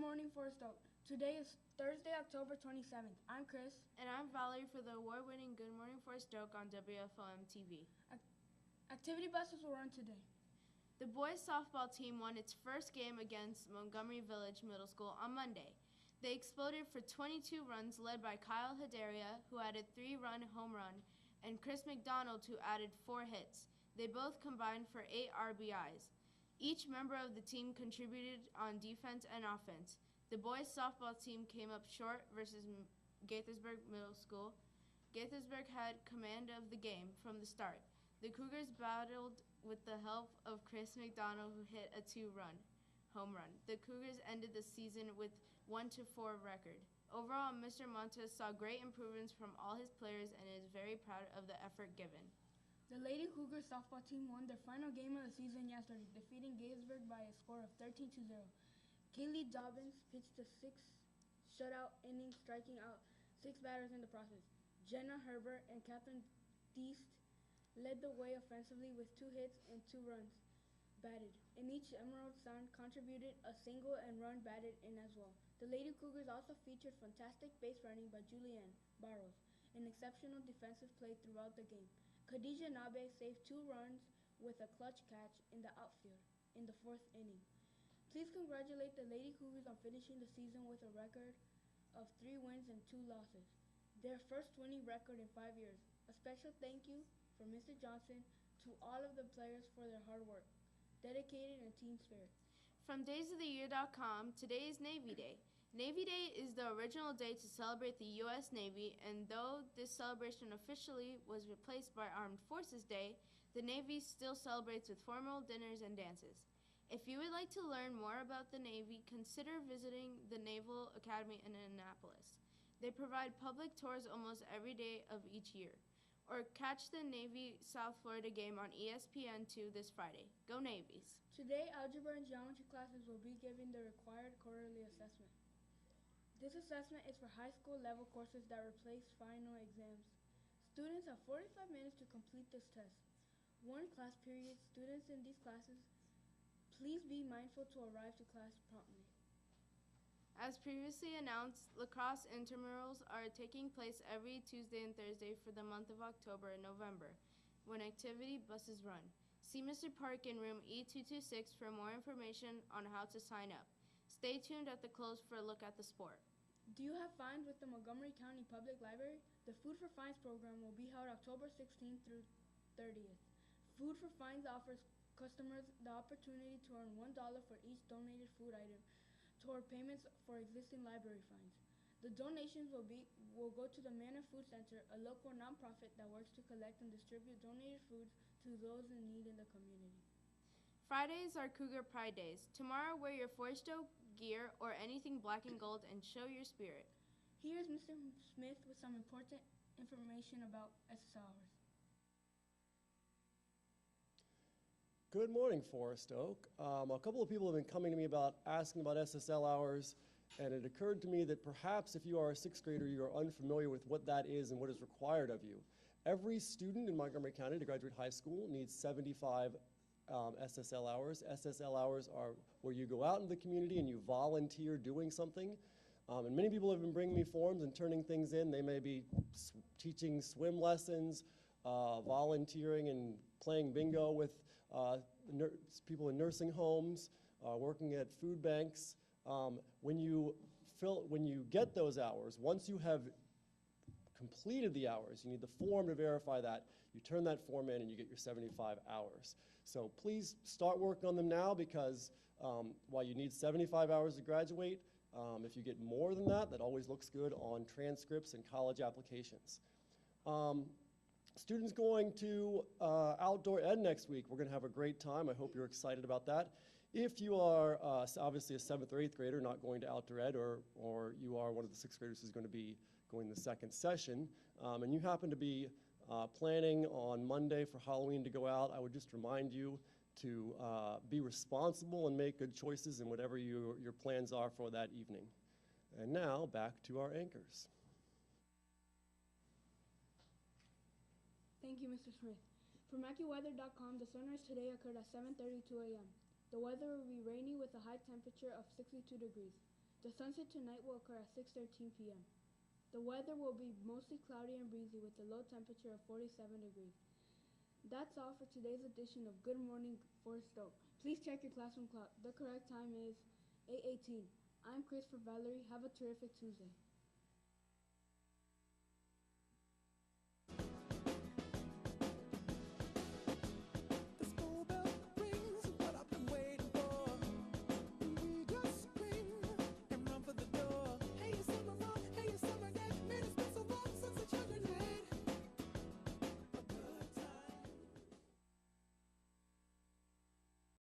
morning, Forest Oak. Today is Thursday, October 27th. I'm Chris. And I'm Valerie for the award-winning Good Morning Forest Oak on WFOM TV. Activity buses will run today. The boys softball team won its first game against Montgomery Village Middle School on Monday. They exploded for 22 runs led by Kyle Hidaria, who added 3-run home run, and Chris McDonald, who added 4 hits. They both combined for 8 RBIs. Each member of the team contributed on defense and offense. The boys softball team came up short versus Gaithersburg Middle School. Gaithersburg had command of the game from the start. The Cougars battled with the help of Chris McDonald, who hit a 2-run home run. The Cougars ended the season with 1-4 record. Overall, Mr. Montes saw great improvements from all his players and is very proud of the effort given. The Lady Cougars softball team won their final game of the season yesterday, defeating Gaithersburg by a score of 13-0. Kaylee Dobbins pitched a 6 shutout inning, striking out 6 batters in the process. Jenna Herbert and Catherine Deist led the way offensively with 2 hits and 2 runs batted. In each, Emerald Sun contributed a single and run batted in as well. The Lady Cougars also featured fantastic base running by Julianne Barros and exceptional defensive play throughout the game. Khadija Nabe saved 2 runs with a clutch catch in the outfield in the 4th inning. Please congratulate the Lady Cougars on finishing the season with a record of 3 wins and 2 losses, their first winning record in 5 years. A special thank you from Mr. Johnson to all of the players for their hard work, dedicated, and team spirit. From daysoftheyear.com, today is Navy Day. Navy Day is the original day to celebrate the U.S. Navy, and though this celebration officially was replaced by Armed Forces Day, the Navy still celebrates with formal dinners and dances. If you would like to learn more about the Navy, consider visiting the Naval Academy in Annapolis. They provide public tours almost every day of each year. Or catch the Navy South Florida game on ESPN2 this Friday. Go Navies! Today, algebra and geometry classes will be given the required quarterly assessment. This assessment is for high school level courses that replace final exams. Students have 45 minutes to complete this test. 1 class period. Students in these classes, please be mindful to arrive to class promptly. As previously announced, lacrosse intramurals are taking place every Tuesday and Thursday for the month of October and November, when activity buses run. See Mr. Park in room E226 for more information on how to sign up. Stay tuned at the close for a look at the sport. Do you have fines with the Montgomery County Public Library? The Food for Fines program will be held October 16th through 30th. Food for Fines offers customers the opportunity to earn $1 for each donated food item toward payments for existing library fines. The donations will go to the Manor Food Center, a local nonprofit that works to collect and distribute donated foods to those in need in the community. Fridays are Cougar Pride Days. Tomorrow, wear your Forest Oak gear or anything black and gold and show your spirit. Here's Mr. Smith with some important information about SSL hours. Good morning, Forest Oak. A couple of people have been coming to me asking about SSL hours, and it occurred to me that perhaps if you are a 6th grader, you are unfamiliar with what that is and what is required of you. Every student in Montgomery County to graduate high school needs 75 SSL hours. SSL hours are where you go out in the community and you volunteer doing something. And many people have been bringing me forms and turning things in. They may be teaching swim lessons, volunteering and playing bingo with people in nursing homes, working at food banks. When you get those hours, once you have completed the hours, you need the form to verify that. You turn that form in and you get your 75 hours. So please start working on them now, because while you need 75 hours to graduate, if you get more than that, that always looks good on transcripts and college applications. Students going to Outdoor Ed next week, we're going to have a great time. I hope you're excited about that. If you are obviously a 7th or 8th grader not going to Outdoor Ed, or you are one of the 6th graders who's going to be going the 2nd session, and you happen to be planning on Monday for Halloween to go out, I would just remind you to be responsible and make good choices in whatever your plans are for that evening. And now, back to our anchors. Thank you, Mr. Smith. From AccuWeather.com, the sunrise today occurred at 7:32 a.m. The weather will be rainy with a high temperature of 62 degrees. The sunset tonight will occur at 6:13 p.m. The weather will be mostly cloudy and breezy with a low temperature of 47 degrees. That's all for today's edition of Good Morning Forest Oak. Please check your classroom clock. The correct time is 8:18. I'm Chris for Valerie. Have a terrific Tuesday.